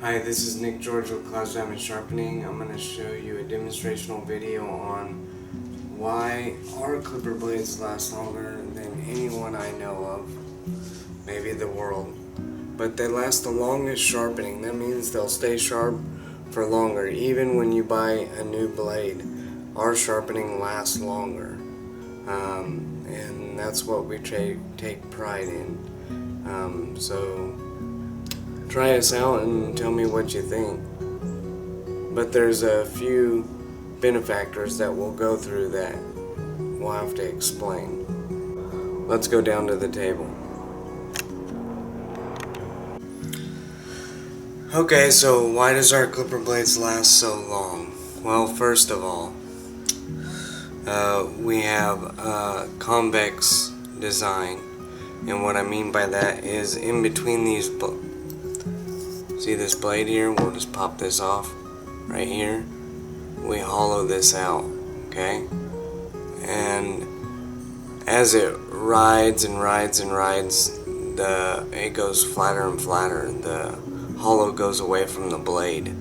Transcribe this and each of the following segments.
Hi, this is Nick George with Class Diamond Sharpening. I'm going to show you a demonstrational video on why our clipper blades last longer than anyone I know of, maybe the world. But they last the longest sharpening. That means they'll stay sharp for longer. Even when you buy a new blade, our sharpening lasts longer. And that's what we take pride in. So try us out and tell me what you think. But there's a few benefactors that we'll go through that we'll have to explain. Let's go down to the table. Okay, so why does our clipper blades last so long? Well, first of all, we have a convex design, and what I mean by that is in between these see this blade here? We'll just pop this off right here. We hollow this out, okay? And as it rides and rides and rides, it goes flatter and flatter. The hollow goes away from the blade,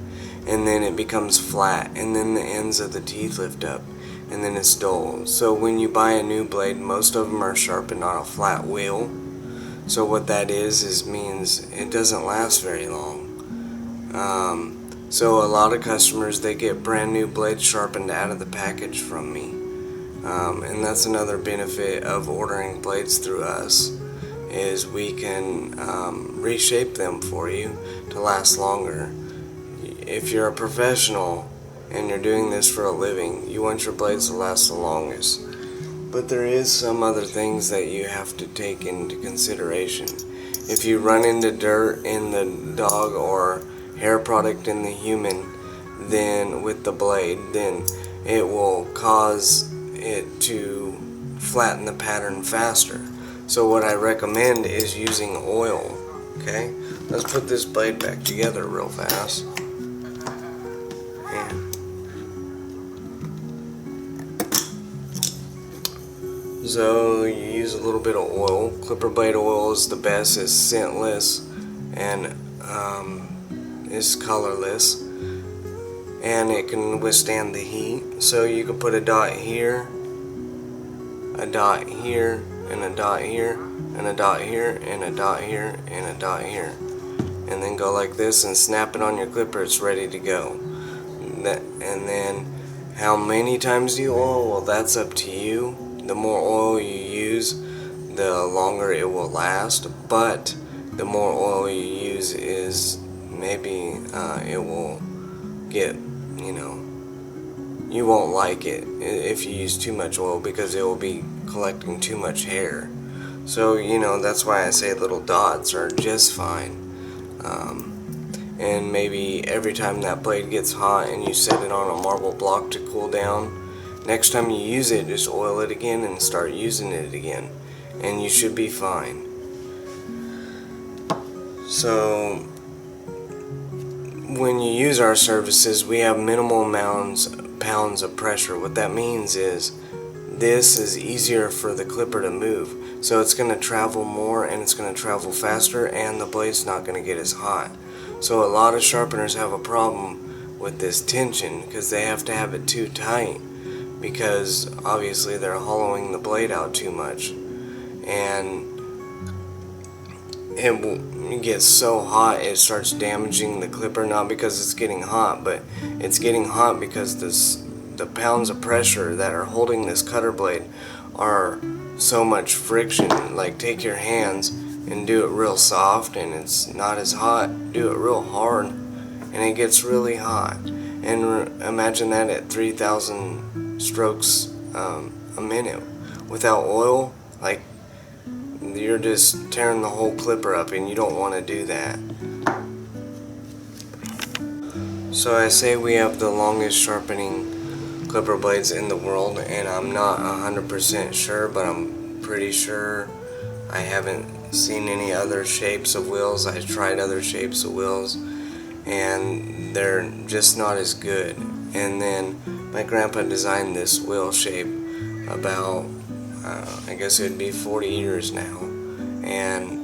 and then it becomes flat, and then the ends of the teeth lift up, and then it's dull. So when you buy a new blade, most of them are sharpened on a flat wheel. So what that means it doesn't last very long. So a lot of customers, they get brand new blades sharpened out of the package from me. And that's another benefit of ordering blades through us, is we can reshape them for you to last longer. If you're a professional and you're doing this for a living, you want your blades to last the longest. But there is some other things that you have to take into consideration. If you run into dirt in the dog or hair product in the human, then with the blade, then it will cause it to flatten the pattern faster. So what I recommend is using oil. Okay, let's put this blade back together real fast. So you use a little bit of oil. Clipper blade oil is the best. It's scentless and is colorless, and it can withstand the heat. So you can put a dot here, a dot here, and a dot here, and a dot here, and a dot here, and a dot here, and then go like this and snap it on your clipper. It's ready to go. And then how many times do you oil? Well, that's up to you. The more oil you use, the longer it will last, but the more oil you use is maybe it will get, you won't like it if you use too much oil, because it will be collecting too much hair. So that's why I say little dots are just fine. And maybe every time that blade gets hot and you set it on a marble block to cool down, next time you use it, just oil it again and start using it again, and you should be fine. So when you use our services, we have minimal pounds of pressure. What that means is this is easier for the clipper to move, so it's going to travel more and it's going to travel faster, and the blade's not going to get as hot. So a lot of sharpeners have a problem with this tension because they have to have it too tight, because obviously they're hollowing the blade out too much, and it gets so hot it starts damaging the clipper, not because it's getting hot, but it's getting hot because the pounds of pressure that are holding this cutter blade are so much friction. Like, take your hands and do it real soft and it's not as hot. Do it real hard and it gets really hot. And imagine that at 3,000 strokes a minute. Without oil, like, you're just tearing the whole clipper up, and you don't want to do that. So I say we have the longest sharpening clipper blades in the world, and I'm not 100% sure, but I'm pretty sure. I haven't seen any other shapes of wheels. I tried other shapes of wheels, and they're just not as good. And then my grandpa designed this wheel shape about, I guess it would be 40 years now, and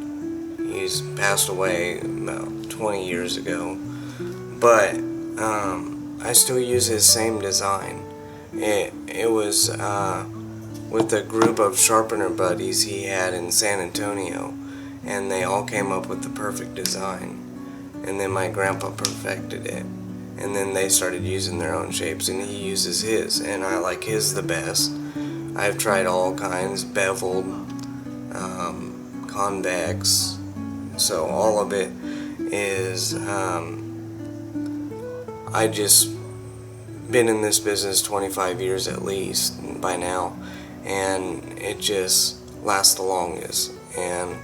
he's passed away about 20 years ago. but I still use his same design. It was with a group of sharpener buddies he had in San Antonio, and they all came up with the perfect design, and then my grandpa perfected it, and then they started using their own shapes, and he uses his, and I like his the best. I've tried all kinds, beveled, convex, so all of it is I just been in this business 25 years at least by now, and it just lasts the longest. And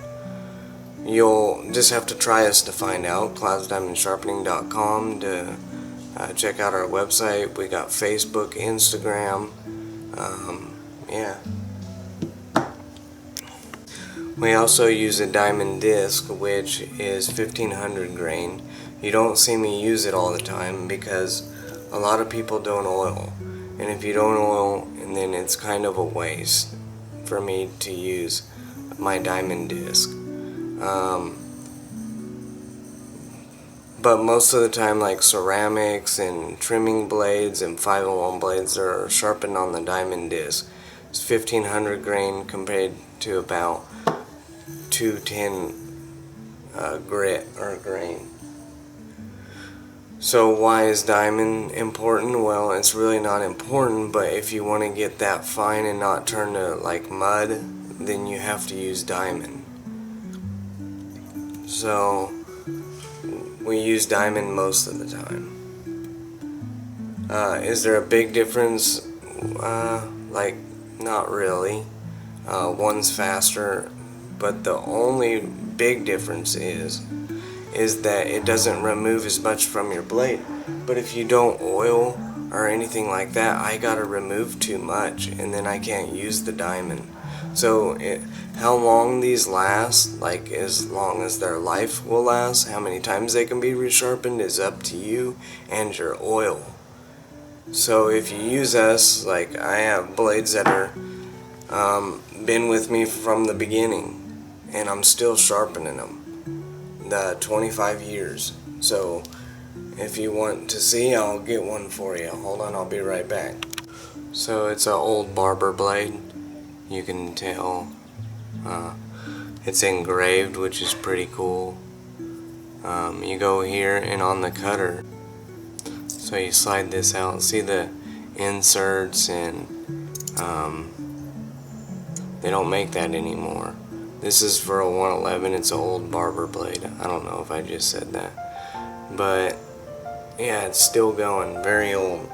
you'll just have to try us to find out. cloudsdiamondsharpening.com to check out our website. We got Facebook, Instagram. Yeah. We also use a diamond disc, which is 1500 grain. You don't see me use it all the time because a lot of people don't oil, and if you don't oil, and then it's kind of a waste for me to use my diamond disc. But most of the time, like ceramics and trimming blades and 501 blades are sharpened on the diamond disc. It's 1500 grain compared to about 210 grit or grain. So why is diamond important? Well, it's really not important, but if you want to get that fine and not turn to like mud, then you have to use diamond. So we use diamond most of the time. Is there a big difference? Like, not really. One's faster, but the only big difference is that it doesn't remove as much from your blade. But if you don't oil or anything like that, I gotta remove too much, and then I can't use the diamond. So how long these last, like as long as their life will last, how many times they can be resharpened is up to you and your oil. So if you use us, like I have blades that are been with me from the beginning, and I'm still sharpening them. 25 years. So if you want to see, I'll get one for you. Hold on, I'll be right back. So it's an old barber blade. You can tell it's engraved, which is pretty cool. You go here and on the cutter, so you slide this out, see the inserts, and they don't make that anymore. This is for a 111. It's an old barber blade. I don't know if I just said that, but yeah, it's still going, very old.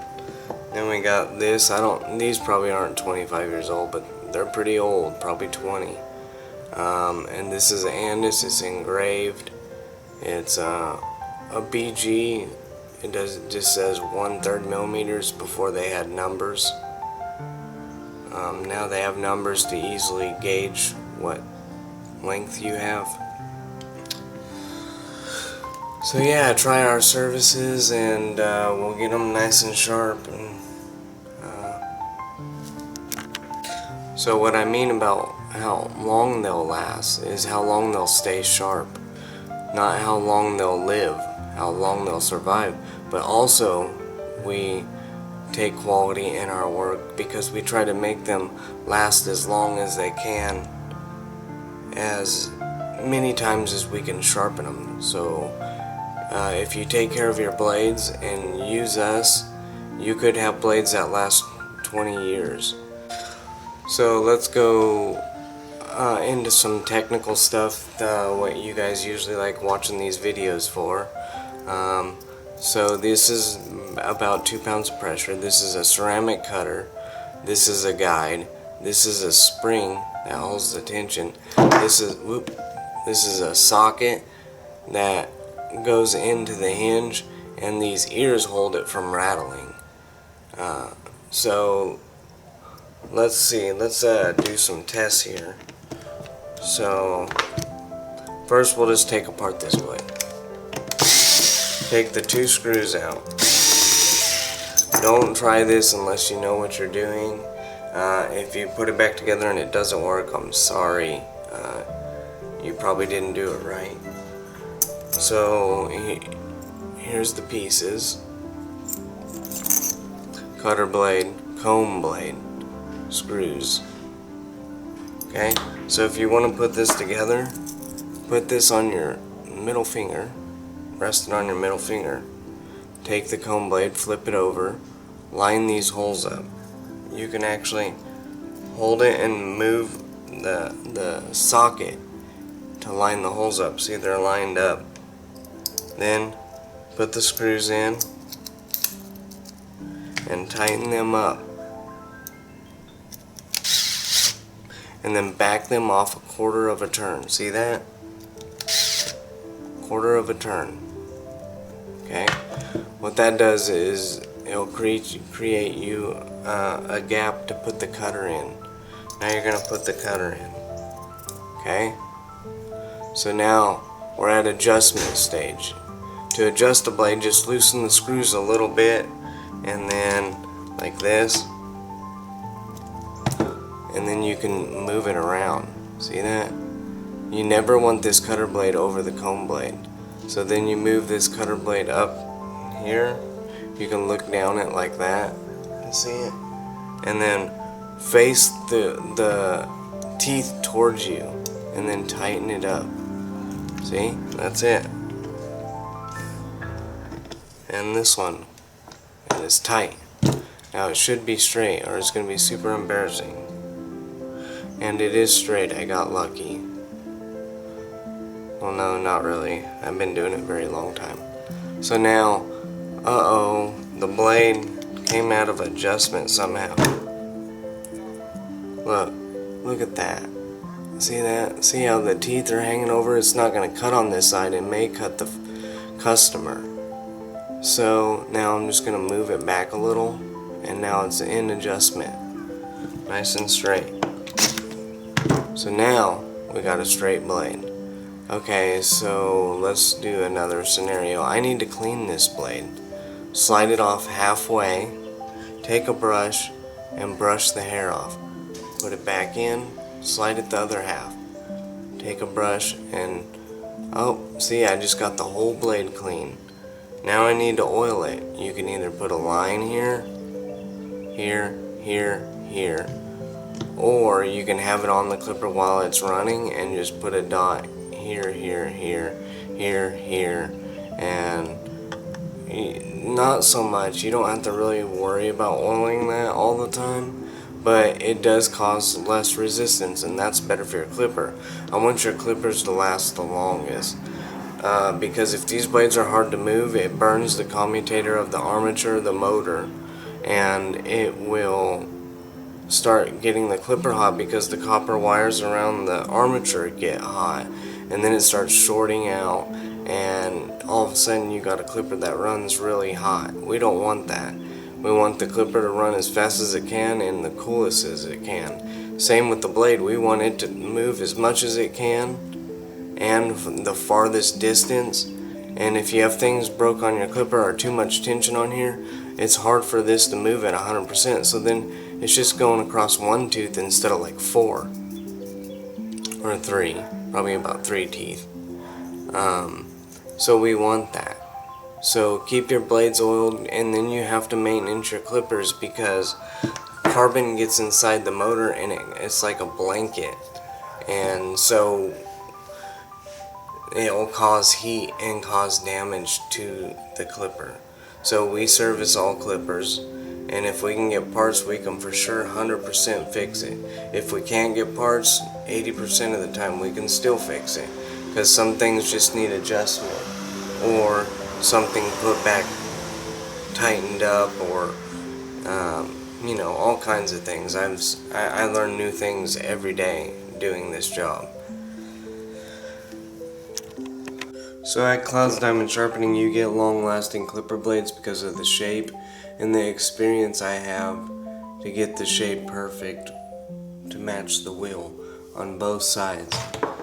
Then we got this. These probably aren't 25 years old, but they're pretty old, probably 20. And this is Andis. It's engraved. It's a BG. It just says 1/3 millimeters. Before they had numbers. Now they have numbers to easily gauge what length you have. So yeah, try our services, and we'll get them nice and sharp. And so what I mean about how long they'll last is how long they'll stay sharp, not how long they'll live, how long they'll survive. But also we take quality in our work because we try to make them last as long as they can, as many times as we can sharpen them. So if you take care of your blades and use us, you could have blades that last 20 years. So let's go into some technical stuff, what you guys usually like watching these videos for. So this is about 2 pounds of pressure. This is a ceramic cutter. This is a guide. This is a spring that holds the tension. This is a socket that goes into the hinge, and these ears hold it from rattling. So let's see, let's do some tests here. So first we'll just take apart this blade. Take the 2 screws out. Don't try this unless you know what you're doing. If you put it back together and it doesn't work, I'm sorry. You probably didn't do it right. So here's the pieces: cutter blade, comb blade, screws. Okay, so if you want to put this together, put this on your middle finger, rest it on your middle finger, take the comb blade, flip it over, line these holes up. You can actually hold it and move the socket to line the holes up. See, they're lined up. Then put the screws in and tighten them up, and then back them off a quarter of a turn. See that? Quarter of a turn. Okay, what that does is it'll create you a gap to put the cutter in. Now you're gonna put the cutter in. Okay, so now we're at adjustment stage. To adjust the blade, just loosen the screws a little bit, and then like this, and then you can move it around. See that? You never want this cutter blade over the comb blade. So then you move this cutter blade up here. You can look down it like that. See it? And then face the teeth towards you, and then tighten it up. See? That's it. And this one, it is tight. Now it should be straight, or it's going to be super embarrassing. And it is straight. I got lucky. Well, no, not really. I've been doing it a very long time. So now, uh-oh, the blade came out of adjustment somehow. Look at that. See that? See how the teeth are hanging over? It's not going to cut on this side. It may cut the customer. So now I'm just going to move it back a little, and now it's in adjustment. Nice and straight. So now we got a straight blade. Okay, so let's do another scenario. I need to clean this blade. Slide it off halfway, take a brush, and brush the hair off. Put it back in, slide it the other half. Take a brush and, oh, see, I just got the whole blade clean. Now I need to oil it. You can either put a line here, here, here, here, or you can have it on the clipper while it's running and just put a dot here, here, here, here, here, and not so much. You don't have to really worry about oiling that all the time, but it does cause less resistance, and that's better for your clipper. I want your clippers to last the longest, because if these blades are hard to move, it burns the commutator of the armature, the motor, and it will start getting the clipper hot because the copper wires around the armature get hot, and then it starts shorting out, and all of a sudden you got a clipper that runs really hot. We don't want that. We want the clipper to run as fast as it can and the coolest as it can. Same with the blade. We want it to move as much as it can and the farthest distance. And if you have things broke on your clipper or too much tension on here, it's hard for this to move at 100%. So then it's just going across one tooth instead of like 4 or 3, probably about 3 teeth. So we want that. So keep your blades oiled, and then you have to maintenance your clippers because carbon gets inside the motor and it's like a blanket, and so it will cause heat and cause damage to the clipper. So we service all clippers, and if we can get parts, we can for sure 100% fix it. If we can't get parts, 80% of the time we can still fix it, because some things just need adjustment or something put back, tightened up, or you know, all kinds of things. I learn new things every day doing this job. So at Clouds Diamond Sharpening, you get long-lasting clipper blades because of the shape and the experience I have to get the shape perfect to match the wheel on both sides.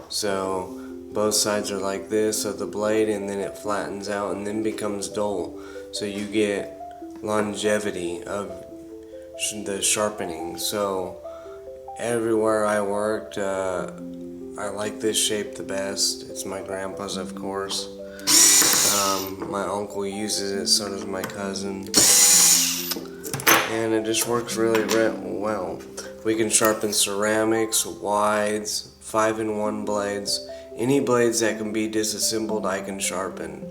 So both sides are like this of the blade, and then it flattens out and then becomes dull. So you get longevity of the sharpening. So everywhere I worked, I like this shape the best. It's my grandpa's, of course. My uncle uses it, so does my cousin. And it just works really well. We can sharpen ceramics, wides, 5-in-1 blades. Any blades that can be disassembled, I can sharpen.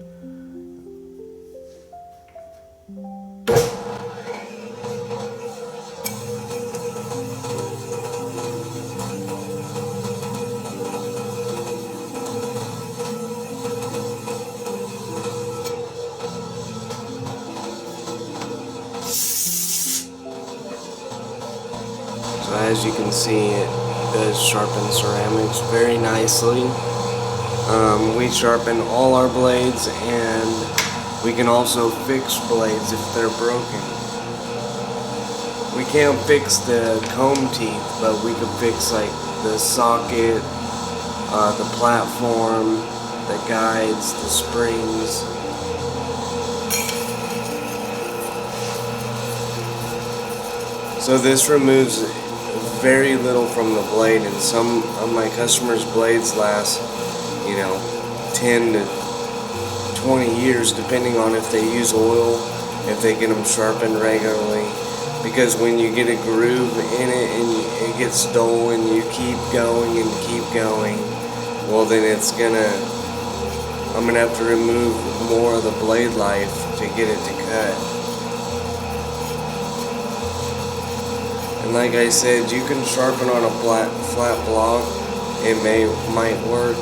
So as you can see, it does sharpen ceramics very nicely. We sharpen all our blades, and we can also fix blades if they're broken. We can't fix the comb teeth, but we can fix like the socket, the platform, the guides, the springs. So this removes very little from the blade, and some of my customers' blades last, 10 to 20 years, depending on if they use oil, if they get them sharpened regularly. Because when you get a groove in it and it gets dull and you keep going and keep going, well then I'm gonna have to remove more of the blade life to get it to cut. And like I said, you can sharpen on a flat block. It might work,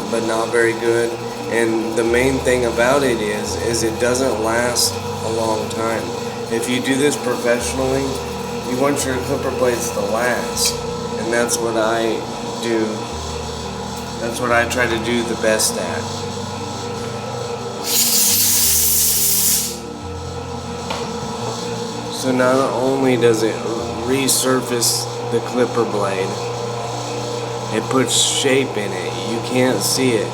but not very good. And the main thing about it is it doesn't last a long time. If you do this professionally, you want your clipper blades to last, and that's what I do. That's what I try to do the best at. So not only does it resurface the clipper blade, it puts shape in it. You can't see it.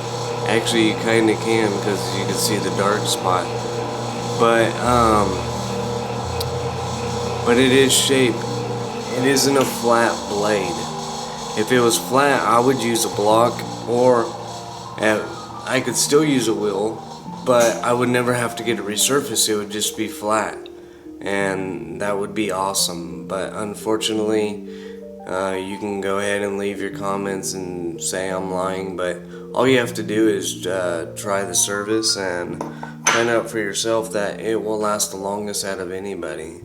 Actually, you kind of can, because you can see the dark spot. But it is shape. It isn't a flat blade. If it was flat, I would use a block, or I could still use a wheel, but I would never have to get it resurfaced. It would just be flat, and that would be awesome. But unfortunately, you can go ahead and leave your comments and say I'm lying, but all you have to do is try the service and find out for yourself that it will last the longest out of anybody.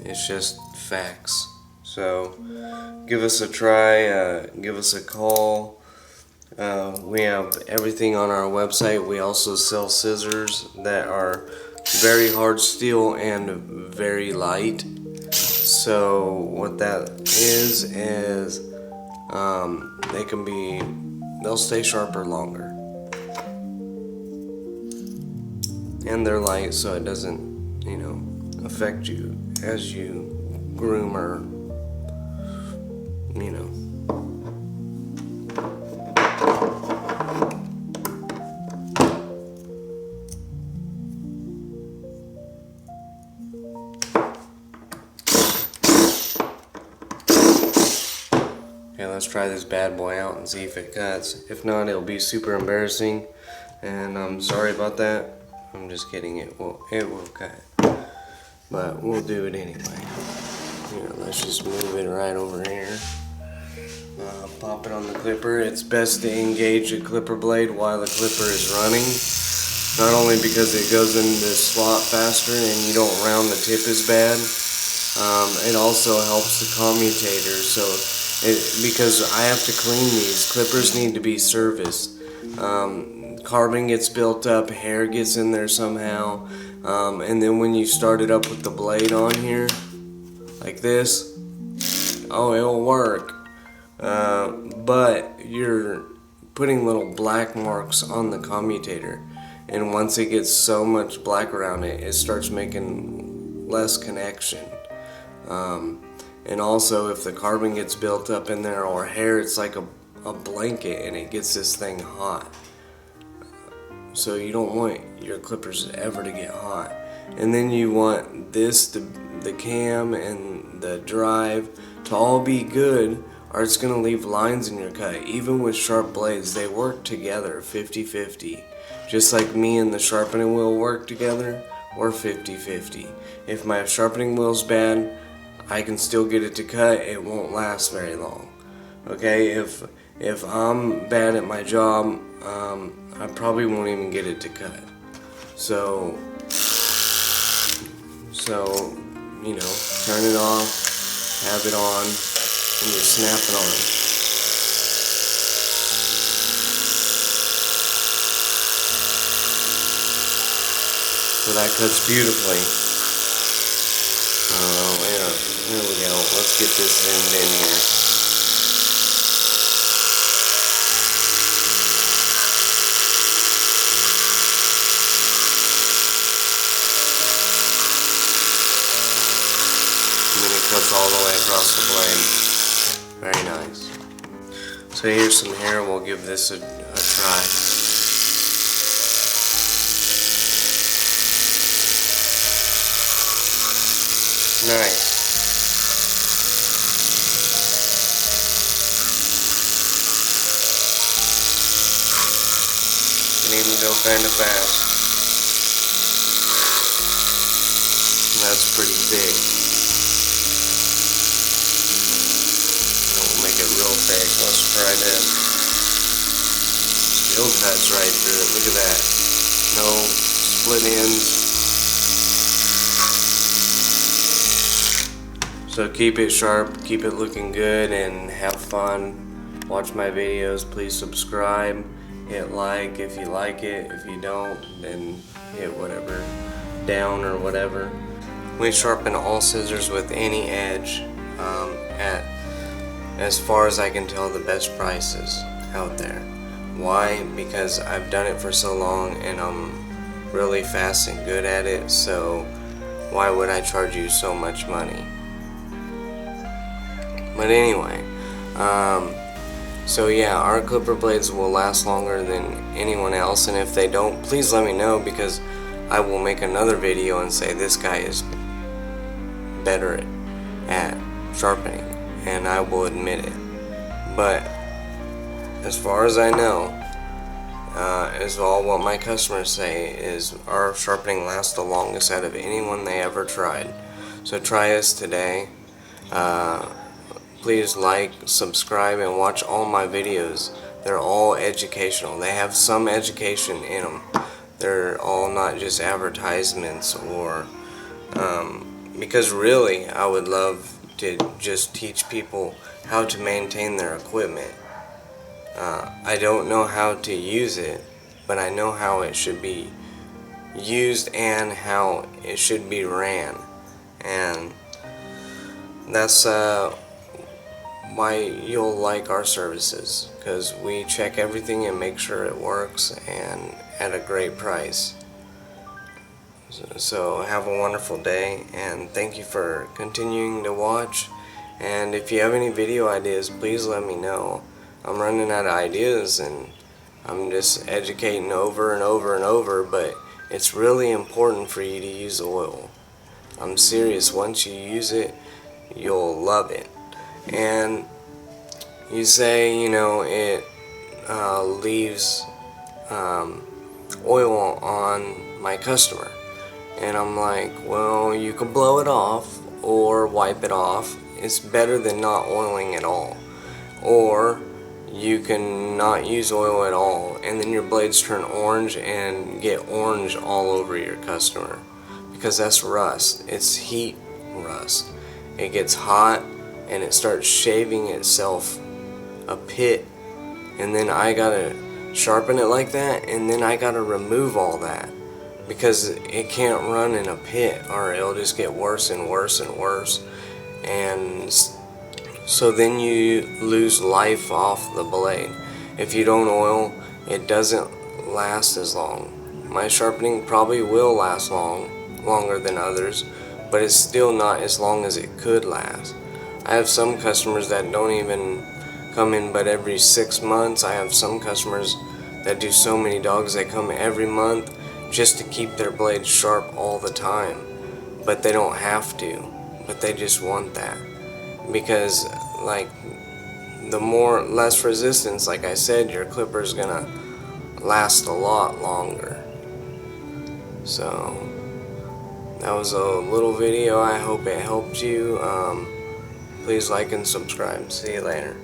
It's just facts. So give us a try, give us a call. We have everything on our website. We also sell scissors that are very hard steel and very light. So what that is they'll stay sharper longer, and they're light, so it doesn't affect you as you groom or Okay, let's try this bad boy out and see if it cuts. If not, it'll be super embarrassing, and I'm sorry about that. I'm just kidding. It will cut, but we'll do it anyway. Here, let's just move it right over here. Pop it on the clipper. It's best to engage the clipper blade while the clipper is running. Not only because it goes into the slot faster and you don't round the tip as bad, it also helps the commutator. So because I have to clean these, clippers need to be serviced. Carbon gets built up, hair gets in there somehow, and then when you start it up with the blade on here, like this, it'll work. But you're putting little black marks on the commutator, and once it gets so much black around it, it starts making less connection. And also, if the carbon gets built up in there or hair, it's like a blanket, and it gets this thing hot. So you don't want your clippers ever to get hot. And then you want the cam and the drive to all be good or it's going to leave lines in your cut. Even with sharp blades, they work together 50-50. Just like me and the sharpening wheel work together, we're 50-50. If my sharpening wheel's bad, I can still get it to cut, it won't last very long. Okay, if I'm bad at my job, I probably won't even get it to cut. So you know, turn it off, have it on, and just snap it on. So that cuts beautifully. Here we go. Let's get this zoomed in here. And then it cuts all the way across the blade. Very nice. So here's some hair. We'll give this a try. Nice. Can even go kind of fast. And that's pretty big. We'll make it real thick. Let's try this. Still cuts right through it. Look at that. No split ends. So keep it sharp, keep it looking good, and have fun. Watch my videos. Please subscribe, hit like if you like it. If you don't, then hit whatever, down or whatever. We sharpen all scissors with any edge at, as far as I can tell, the best prices out there. Why? Because I've done it for so long and I'm really fast and good at it, so why would I charge you so much money? But anyway, so yeah, our clipper blades will last longer than anyone else, and if they don't, please let me know, because I will make another video and say this guy is better at sharpening, and I will admit it. But as far as I know, is all what my customers say, is our sharpening lasts the longest out of anyone they ever tried. So try us today. Please like, subscribe, and watch all my videos. They're all educational. They have some education in them. They're all not just advertisements, or because really I would love to just teach people how to maintain their equipment. I don't know how to use it, but I know how it should be used and how it should be ran, and that's why you'll like our services, because we check everything and make sure it works, and at a great price. So have a wonderful day, and thank you for continuing to watch. And if you have any video ideas, please let me know. I'm running out of ideas and I'm just educating over and over and over, but it's really important for you to use oil. I'm serious. Once you use it, you'll love it. And you say, you know, it leaves oil on my customer, and I'm like, well, you can blow it off or wipe it off. It's better than not oiling at all. Or you can not use oil at all, and then your blades turn orange and get orange all over your customer, because that's rust. It's heat rust. It gets hot and it starts shaving itself a pit, and then I gotta sharpen it like that, and then I gotta remove all that, because it can't run in a pit or it'll just get worse and worse and worse. And so then you lose life off the blade. If you don't oil, it doesn't last as long. My sharpening probably will last longer than others, but it's still not as long as it could last. I have some customers that don't even come in but every 6 months. I have some customers that do so many dogs they come every month just to keep their blades sharp all the time. But they don't have to, but they just want that. Because like the less resistance, like I said, your clipper's gonna last a lot longer. So that was a little video. I hope it helped you. Please like and subscribe. See you later.